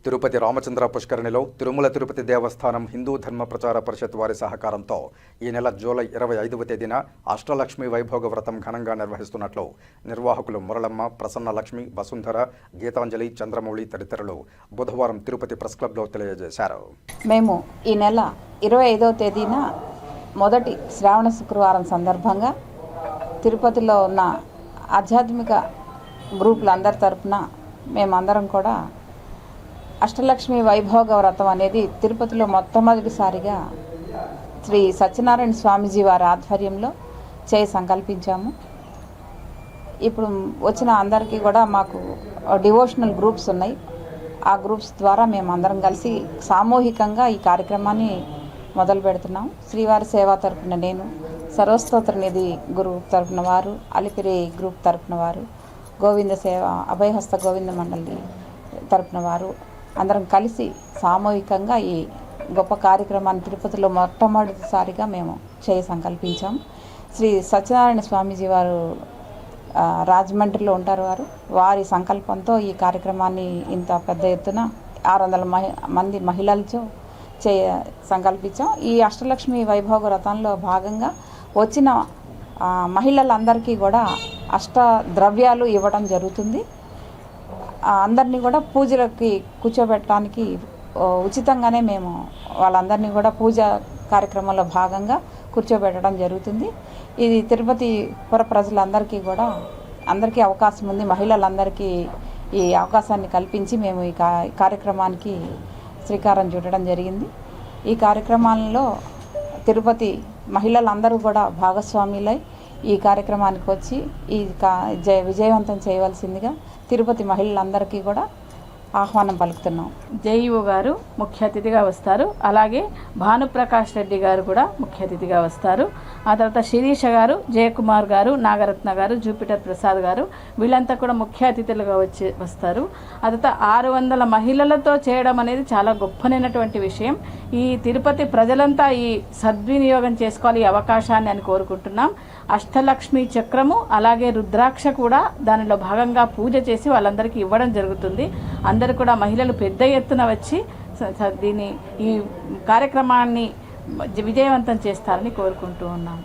తిరుపతి రామచంద్ర పుష్కరిణిలో తిరుమల తిరుపతి దేవస్థానం హిందూ ధర్మ ప్రచార పరిషత్ వారి సహకారంతో ఈ నెల జూలై 25వ తేదీన అష్టలక్ష్మి వైభోగ వ్రతం ఘనంగా నిర్వహిస్తున్నట్లు నిర్వాహకులు మురళమ్మ, ప్రసన్నలక్ష్మి, వసుంధర, గీతాంజలి, చంద్రమౌళి తదితరులు బుధవారం తిరుపతి ప్రెస్ క్లబ్లో తెలియజేశారు. మేము ఈ నెల 25వ తేదీన మొదటి శ్రావణ శుక్రవారం సందర్భంగా తిరుపతిలో ఉన్న ఆధ్యాత్మిక గ్రూపులందరి తరపున మేమందరం కూడా అష్టలక్ష్మి వైభోగ వ్రతం అనేది తిరుపతిలో మొట్టమొదటిసారిగా శ్రీ సత్యనారాయణ స్వామీజీ వారి ఆధ్వర్యంలో సంకల్పించాము. ఇప్పుడు వచ్చిన అందరికీ కూడా మాకు డివోషనల్ గ్రూప్స్ ఉన్నాయి. ఆ గ్రూప్స్ ద్వారా మేము అందరం కలిసి సామూహికంగా ఈ కార్యక్రమాన్ని మొదలు పెడుతున్నాం. శ్రీవారి సేవా తరపున నేను, సర్వస్తోత్ర నిధి గ్రూప్ తరపున వారు, అలిపిరి గ్రూప్ తరపున వారు, గోవింద సేవ అభయహస్త గోవింద మండలి తరపున వారు అందరం కలిసి సామూహికంగా ఈ గొప్ప కార్యక్రమాన్ని తిరుపతిలో మొట్టమొదటిసారిగా మేము సంకల్పించాం. శ్రీ సత్యనారాయణ స్వామీజీ వారు రాజమండ్రిలో ఉంటారు. వారి సంకల్పంతో ఈ కార్యక్రమాన్ని ఇంత పెద్ద ఎత్తున 600 మంది మహిళలతో సంకల్పించాం. ఈ అష్టలక్ష్మి వైభోగ వ్రతంలో భాగంగా వచ్చిన మహిళలందరికీ కూడా అష్ట ద్రవ్యాలు ఇవ్వడం జరుగుతుంది. అందరినీ కూడా పూజలకి కూర్చోబెట్టడానికి ఉచితంగానే మేము వాళ్ళందరినీ కూడా పూజ కార్యక్రమంలో భాగంగా కూర్చోబెట్టడం జరుగుతుంది. ఇది తిరుపతి పుర ప్రజలందరికీ కూడా అందరికీ అవకాశం ఉంది. మహిళలందరికీ ఈ అవకాశాన్ని కల్పించి మేము ఈ కార్యక్రమానికి శ్రీకారం చుట్టడం జరిగింది. ఈ కార్యక్రమాల్లో తిరుపతి మహిళలందరూ కూడా భాగస్వాములై ఈ కార్యక్రమానికి వచ్చి ఈ విజయవంతం చేయవలసిందిగా తిరుపతి మహిళలందరికీ కూడా ఆహ్వానం పలుకుతున్నాం. జేఈఓ గారు ముఖ్య అతిథిగా వస్తారు. అలాగే భానుప్రకాష్ రెడ్డి గారు కూడా ముఖ్య అతిథిగా వస్తారు. ఆ తర్వాత శిరీష గారు, జయకుమార్ గారు, నాగరత్న గారు, జూపిటర్ ప్రసాద్ గారు వీళ్ళంతా కూడా ముఖ్య అతిథులుగా వస్తారు. ఆ తర్వాత 600 మహిళలతో చేయడం అనేది చాలా గొప్పనైనటువంటి విషయం. ఈ తిరుపతి ప్రజలంతా ఈ సద్వినియోగం చేసుకోవాలి ఈ అవకాశాన్ని అని కోరుకుంటున్నాం. అష్టలక్ష్మి చక్రము అలాగే రుద్రాక్ష కూడా దానిలో భాగంగా పూజ చేసి వాళ్ళందరికీ ఇవ్వడం జరుగుతుంది. అందరూ కూడా మహిళలు పెద్ద ఎత్తున వచ్చి ఈ కార్యక్రమాన్ని విజయవంతం చేస్తారని కోరుకుంటూ ఉన్నాము.